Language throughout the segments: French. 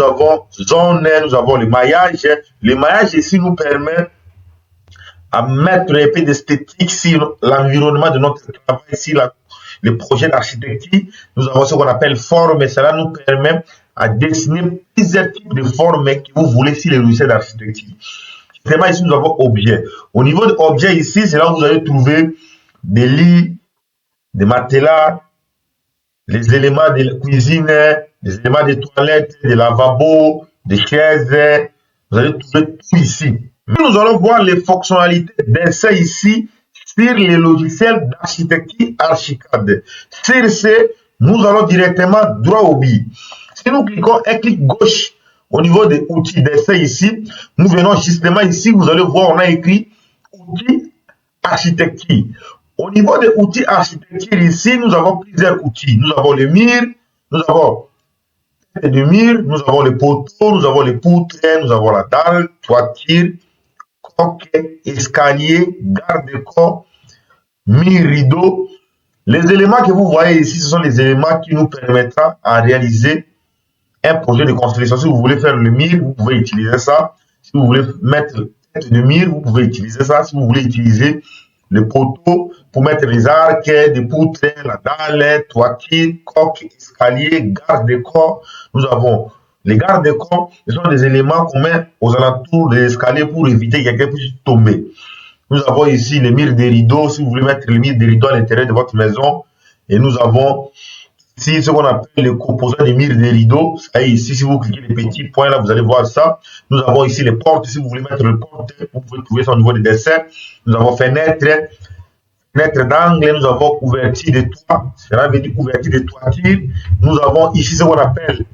nous avons zone, nous avons le maillage. Le maillage ici nous permet à mettre un peu d'esthétique sur l'environnement de notre travail, ici le projet d'architecture. Nous avons ce qu'on appelle forme et cela nous permet à dessiner plusieurs types de formes que vous voulez sur les logiciels d'architecture. Vraiment, ici, nous avons objet. Au niveau de objet, ici, c'est là où vous allez trouver des lits, des matelas, les éléments de la cuisine, les éléments de toilettes, des lavabos, des chaises. Vous allez trouver tout ici. Nous allons voir les fonctionnalités d'essai ici sur les logiciels d'architecture Archicad. Sur ce, nous allons directement droit au but. Si nous cliquons un clic gauche au niveau des outils d'essai ici, nous venons justement ici, vous allez voir, on a écrit outils architecture. Au niveau des outils architecture ici, nous avons plusieurs outils. Nous avons le mur, nous avons le mur, nous avons les poteaux, nous avons les poutres, nous avons la dalle, toiture, coque, escalier, garde-corps, mur, rideau. Les éléments que vous voyez ici, ce sont les éléments qui nous permettront à réaliser un projet de construction. Si vous voulez faire le mur, vous pouvez utiliser ça. Si vous voulez mettre le mur, vous pouvez utiliser ça. Si vous voulez utiliser le poteau pour mettre les arcs, des poutres, la dalle, toiture, coque, escalier, garde-corps. Nous avons les garde-corps. Ce sont des éléments qu'on met aux alentours de l'escalier pour éviter que quelqu'un puisse tomber. Nous avons ici les murs des rideaux. Si vous voulez mettre les murs des rideaux à l'intérieur de votre maison. Et nous avons ici ce qu'on appelle les composants des murs des rideaux. Et ici, si vous cliquez les petits points là, vous allez voir ça. Nous avons ici les portes. Si vous voulez mettre le porte, vous pouvez trouver ça au niveau des dessins. Nous avons fenêtre d'angle. Nous avons ouverture de toit. Cela veut dire ouverture de toiture. Nous avons ici ce qu'on appelle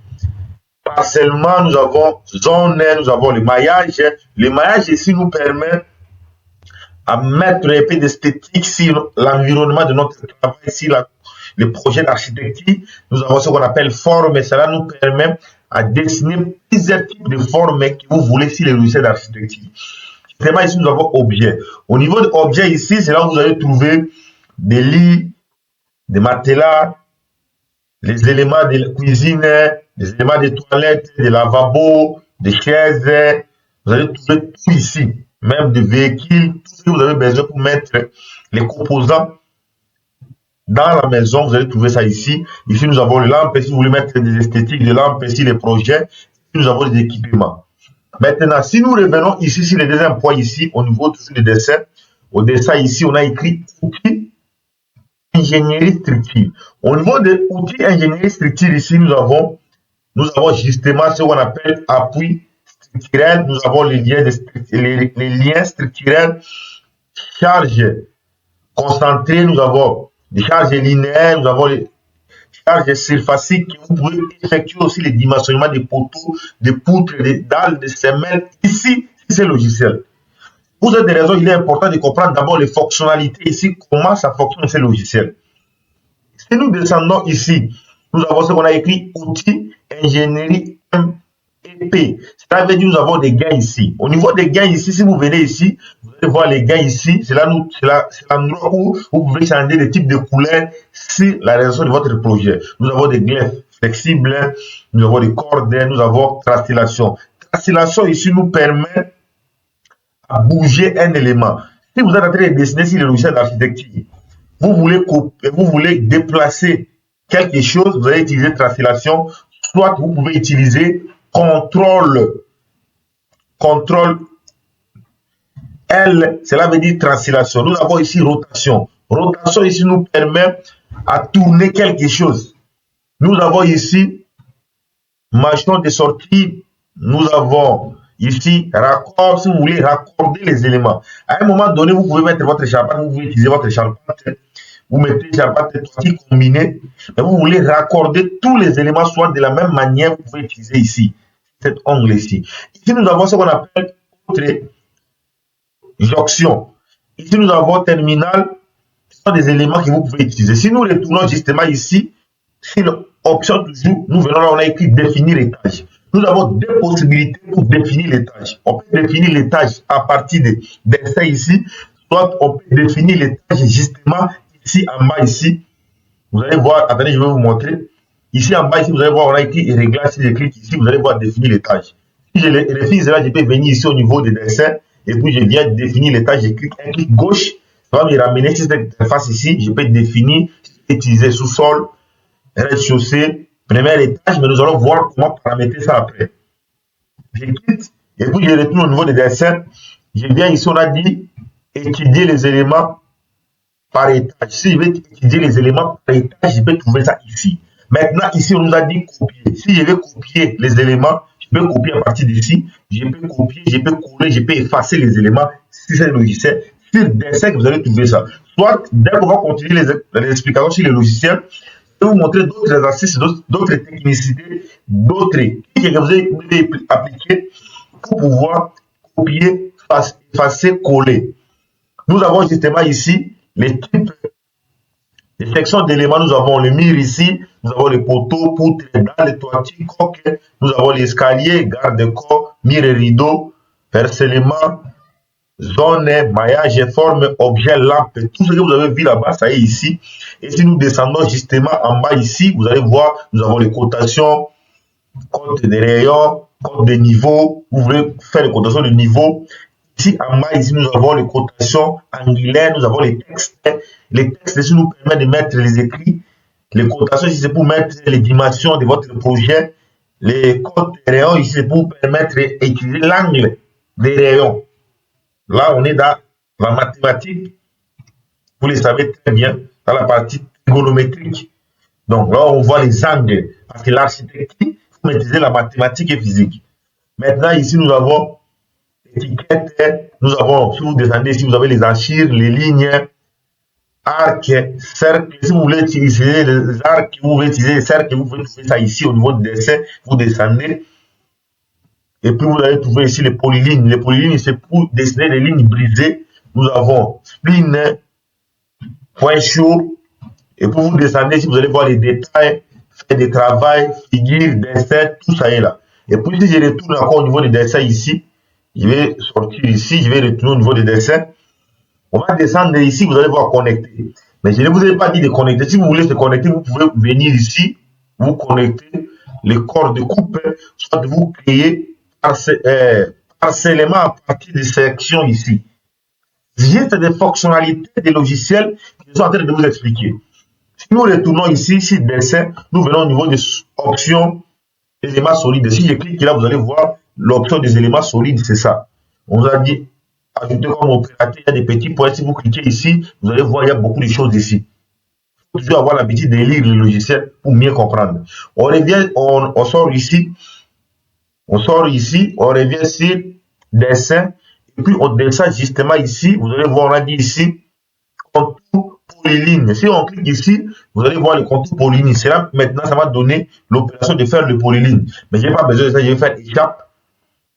parcellement. Nous avons zone. Nous avons le maillage. Le maillage ici nous permet à mettre un peu d'esthétique sur l'environnement de notre travail, sur le projet d'architecture. Nous avons ce qu'on appelle forme et cela nous permet à dessiner plusieurs types de formes que vous voulez sur les logiciels d'architecture. Vraiment, ici, nous avons objet. Au niveau de objet ici, c'est là où vous allez trouver des lits, des matelas, les éléments de la cuisine, les éléments de toilettes, des lavabos, des chaises. Vous allez trouver tout ici. Même des véhicules, tout ce que vous avez besoin pour mettre les composants dans la maison, vous allez trouver ça ici. Ici, nous avons les lampes. Si vous voulez mettre des esthétiques de lampes, ici les projets, ici, nous avons des équipements. Maintenant, si nous revenons ici sur le deuxième point ici, au niveau du dessin, au dessin ici, on a écrit outils ingénierie structure. Au niveau des outils ingénierie structure ici, nous avons justement ce qu'on appelle appui structurel, nous avons les liens structurels, charges concentrées, nous avons des charges linéaires, nous avons les charges surfaciques que vous pouvez effectuer aussi les dimensionnements des poteaux, des poutres, des dalles, des semelles. Ici, c'est le logiciel. Pour cette raison, il est important de comprendre d'abord les fonctionnalités ici, comment ça fonctionne ces logiciels. Si nous descendons ici, nous avons ce qu'on a écrit outils ingénierie EP. Ça veut dire que nous avons des gains ici. Au niveau des gains ici, si vous venez ici, vous allez voir les gains ici. C'est l'endroit où vous pouvez changer le type de couleur sur la réalisation de votre projet. Nous avons des glaives flexibles, nous avons des cordes, nous avons tracellation. Tracellation ici nous permet à bouger un élément. Si vous êtes en train de dessiner sur le logiciel d'architecture, vous voulez déplacer quelque chose, vous allez utiliser tracellation, soit vous pouvez utiliser contrôle L, cela veut dire translation. Nous avons ici rotation. Rotation ici nous permet à tourner quelque chose. Nous avons ici machin de sortie. Nous avons ici raccord, si vous voulez raccorder les éléments. À un moment donné, vous pouvez mettre votre charpente, vous pouvez utiliser votre charpente. Vous mettez charpente toiture combinée, mais vous voulez raccorder tous les éléments, soit de la même manière, vous pouvez utiliser ici, cet ongle ici. Ici, nous avons ce qu'on appelle autre jonction. Ici, nous avons terminal, ce sont des éléments que vous pouvez utiliser. Si nous retournons justement ici, sur l'option toujours, nous venons là, on a écrit définir les tâches. Nous avons deux possibilités pour définir les tâches. On peut définir les tâches à partir d'essai ici, soit on peut définir les tâches justement ici en bas ici. Vous allez voir, attendez, je vais vous montrer. Ici en bas, ici, vous allez voir, on a écrit réglage. Si je clique ici, vous allez voir définir les tâches. Si je refuse là, je peux venir ici au niveau des dessins et puis je viens définir les tâches. Je clique un clic gauche, ça va me ramener sur cette interface ici. Je peux définir, utiliser sous-sol, rez-de-chaussée, première étage, mais nous allons voir comment paramétrer ça après. Je quitte et puis je retourne au niveau des dessins. Je viens ici, on a dit étudier les éléments par étage. Si je vais étudier les éléments par étage, je peux trouver ça ici. Maintenant, ici, on nous a dit copier. Si je vais copier les éléments, je peux copier à partir d'ici. Je peux copier, je peux coller, je peux effacer les éléments si c'est le logiciel. Sur dessin, vous allez trouver ça. Soit, dès qu'on va continuer les explications sur les logiciels, je vais vous montrer d'autres astuces, d'autres technicités, d'autres que vous devez appliquer pour pouvoir copier, effacer, coller. Nous avons justement ici les types, les sections d'éléments. Nous avons le mur ici, nous avons les poteaux, poutres, dalles, les toitures, coques, nous avons l'escalier, garde-corps, mur et rideau, percellement, zone, maillage, forme, objet, lampe, tout ce que vous avez vu là-bas, ça est ici. Et si nous descendons justement en bas ici, vous allez voir, nous avons les cotations, compte des rayons, compte des niveaux. Vous voulez faire les cotations de niveau. Ici en bas, ici, nous avons les cotations angulaires, nous avons les textes. Les textes ici nous permettent de mettre les écrits. Les cotations ici, c'est pour mettre les dimensions de votre projet. Les comptes des rayons ici, c'est pour permettre d'utiliser l'angle des rayons. Là, on est dans la mathématique. Vous le savez très bien, dans la partie trigonométrique. Donc là, on voit les angles. Parce que l'architecture, il faut maîtriser la mathématique et physique. Maintenant, ici, nous avons l'étiquette. Nous avons, si vous descendez ici, vous avez les archires, les lignes, arcs, cercles. Si vous voulez utiliser les arcs, vous voulez utiliser les cercles, vous pouvez trouver ça ici au niveau du dessin. Vous descendez. Et puis, vous allez trouver ici les polylignes. Les polylignes, c'est pour dessiner les lignes brisées. Nous avons spline, point chaud. Et pour vous descendre, si vous allez voir les détails, faire des travails, figures, dessins, tout ça est là. Et puis, si je retourne encore au niveau des dessins ici, je vais sortir ici, je vais retourner au niveau des dessins. On va descendre ici, vous allez voir connecter. Mais je ne vous ai pas dit de connecter. Si vous voulez se connecter, vous pouvez venir ici, vous connecter les corps de coupe, soit vous créer parcellement à partir des sections ici. Juste des fonctionnalités des logiciels que je suis en train de vous expliquer. Si nous retournons ici, sur dessin, nous venons au niveau des options éléments solides. Si je clique là, vous allez voir l'option des éléments solides, c'est ça. On vous a dit ajouter comme opérateur, il y a des petits points. Si vous cliquez ici, vous allez voir, il y a beaucoup de choses ici. Il faut toujours avoir l'habitude de lire le logiciel pour mieux comprendre. On revient, on sort ici. On sort ici, on revient sur dessin, et puis on descend justement ici. Vous allez voir, on a dit ici, contour polyligne. Si on clique ici, vous allez voir le contour polyligne. C'est là, maintenant, ça va donner l'opération de faire le polyligne. Mais je n'ai pas besoin de ça, je vais faire échappe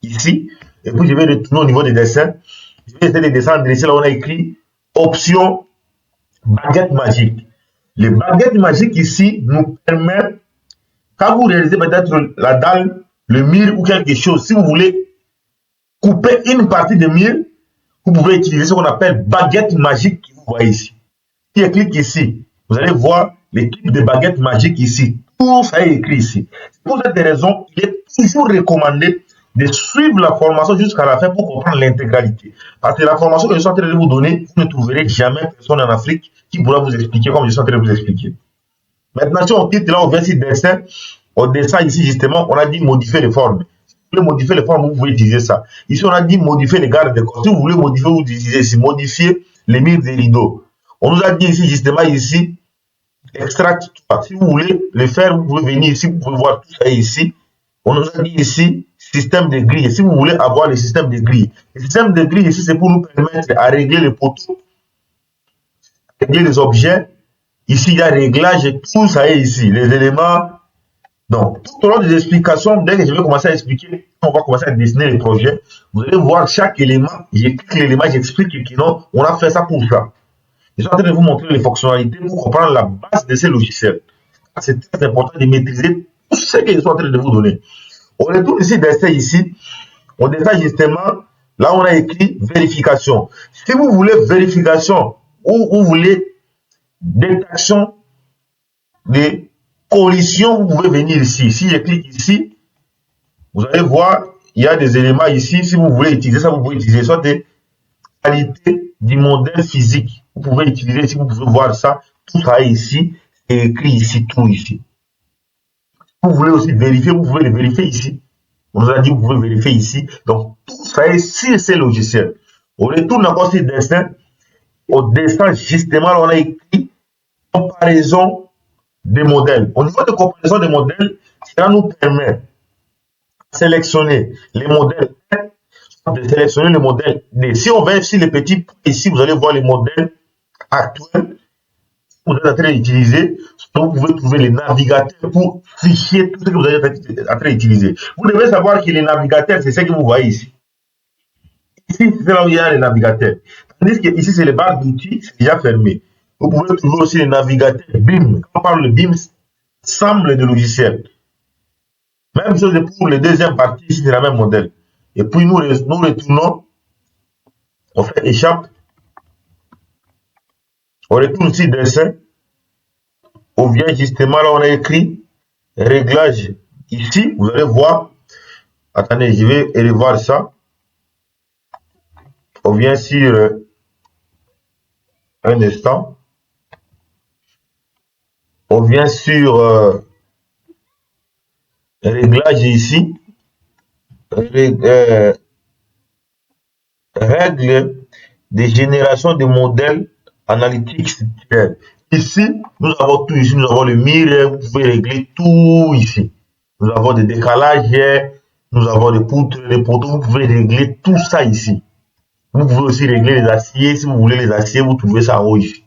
ici, et puis je vais retourner au niveau des dessins. Je vais essayer de descendre ici, là on a écrit option baguette magique. Les baguettes magiques ici nous permettent, quand vous réalisez peut-être la dalle, le mur ou quelque chose, si vous voulez couper une partie de mur, vous pouvez utiliser ce qu'on appelle baguette magique que vous voyez ici. Si je clique ici, vous allez voir les types de baguettes magiques ici. Tout ça est écrit ici. Pour cette raison, il est toujours recommandé de suivre la formation jusqu'à la fin pour comprendre l'intégralité. Parce que la formation que je suis en train de vous donner, vous ne trouverez jamais personne en Afrique qui pourra vous expliquer comme je suis en train de vous expliquer. Maintenant, si on clique là, on vient sur dessin. On descend ici justement, on a dit modifier les formes. Si vous voulez modifier les formes, vous pouvez utiliser ça. Ici, on a dit modifier les gardes de corps. Si vous voulez modifier, vous utilisez ici, modifier les murs des rideaux. On nous a dit ici, justement, ici, extract. Si vous voulez le faire, vous pouvez venir ici, vous pouvez voir tout ça ici. On nous a dit ici, système de grille. Si vous voulez avoir le système de grille. Le système de grille ici, c'est pour nous permettre à régler les poteaux, régler les objets. Ici, il y a réglage, tout ça est ici. Les éléments. Donc, tout au long des explications, dès que je vais commencer à expliquer, on va commencer à dessiner les projets, vous allez voir chaque élément, j'explique l'élément, j'explique que non, on a fait ça pour ça. Je suis en train de vous montrer les fonctionnalités pour comprendre la base de ces logiciels. C'est très important de maîtriser tout ce que je suis en train de vous donner. On retourne ici, dessin ici, on descend justement, là on a écrit vérification. Si vous voulez vérification ou vous voulez détection des collision, vous pouvez venir ici. Si je clique ici, vous allez voir, il y a des éléments ici. Si vous voulez utiliser ça, vous pouvez utiliser soit des qualités du modèle physique. Vous pouvez utiliser ici, vous pouvez voir ça. Tout ça est ici. C'est écrit ici, tout ici. Vous voulez aussi vérifier, vous pouvez le vérifier ici. On nous a dit, vous pouvez vérifier ici. Donc, tout ça est sur ces logiciels. On retourne encore sur dessin. Au dessin, justement, on a écrit comparaison des modèles. Au niveau de comparaison des modèles, ça nous permet de sélectionner les modèles 1, de sélectionner le modèle 2. Si on va sur les petits points ici, vous allez voir les modèles actuels que vous êtes en train d'utiliser. Vous pouvez trouver les navigateurs pour fichier tout ce que vous êtes en train d'utiliser. Vous devez savoir que les navigateurs, c'est ce que vous voyez ici. Ici, c'est là où il y a les navigateurs. Tandis que ici, c'est les barres d'outils, c'est déjà fermé. Vous pouvez trouver aussi les navigateurs BIM. Quand on parle de BIM, ensemble de logiciels. Même chose pour la deuxième partie, ici, c'est le même modèle. Et puis, nous retournons, on fait échappe, on retourne sur dessin, on vient justement là, on a écrit réglage. Ici, vous allez voir, attendez, je vais revoir ça. On vient sur un instant. On vient sur réglage ici. Règle de génération de modèles analytiques structurels. Ici, nous avons tout ici. Nous avons le mire. Vous pouvez régler tout ici. Nous avons des décalages. Nous avons des poutres, des poteaux. Vous pouvez régler tout ça ici. Vous pouvez aussi régler les aciers. Si vous voulez les aciers, vous trouvez ça en haut ici.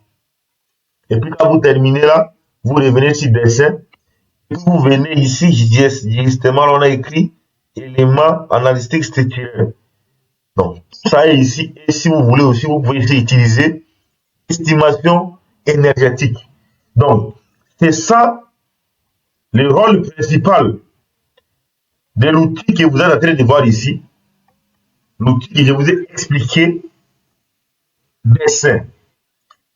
Et puis quand vous terminez là, vous revenez sur dessin. Et vous venez ici, justement, on a écrit éléments analytiques structurels. Donc, tout ça est ici. Et si vous voulez aussi, vous pouvez ici utiliser estimation énergétique. Donc, c'est ça le rôle principal de l'outil que vous êtes en train de voir ici. L'outil que je vous ai expliqué, dessin.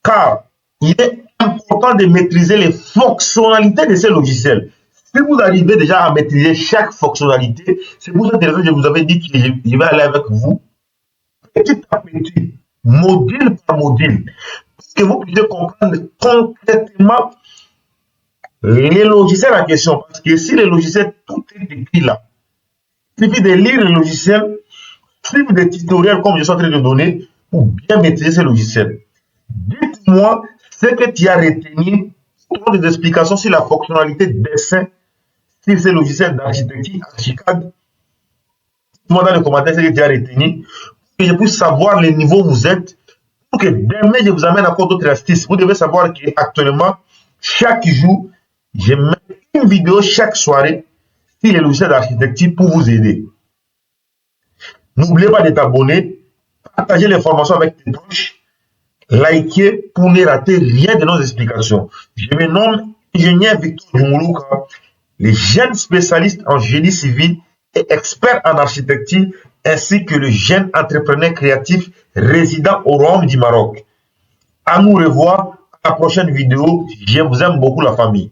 Car il est important de maîtriser les fonctionnalités de ces logiciels. Si vous arrivez déjà à maîtriser chaque fonctionnalité, c'est pour cette raison que je vous avais dit que je vais aller avec vous, petit à petit, module par module, pour que vous puissiez comprendre concrètement les logiciels en question. Parce que si les logiciels, tout est écrit là, il suffit de lire le logiciel, suivre des tutoriels comme je suis en train de donner, pour bien maîtriser ces logiciels. Dites-moi ce que tu as retenu pour des explications sur la fonctionnalité de dessin sur ces logiciels d'architecture Archicad. Dites-moi dans les commentaires ce que tu as retenu pour que je puisse savoir le niveau où vous êtes, pour que demain je vous amène encore d'autres astuces. Vous devez savoir qu'actuellement, chaque jour, je mets une vidéo chaque soirée sur les logiciels d'architecture pour vous aider. N'oubliez pas de t'abonner, partager l'information avec tes proches, liker pour ne rater rien de nos explications. Je me nomme ingénieur Victor Djunguluka, le jeune spécialiste en génie civil et expert en architecture, ainsi que le jeune entrepreneur créatif résident au Royaume du Maroc. À nous revoir à la prochaine vidéo. Je vous aime beaucoup la famille.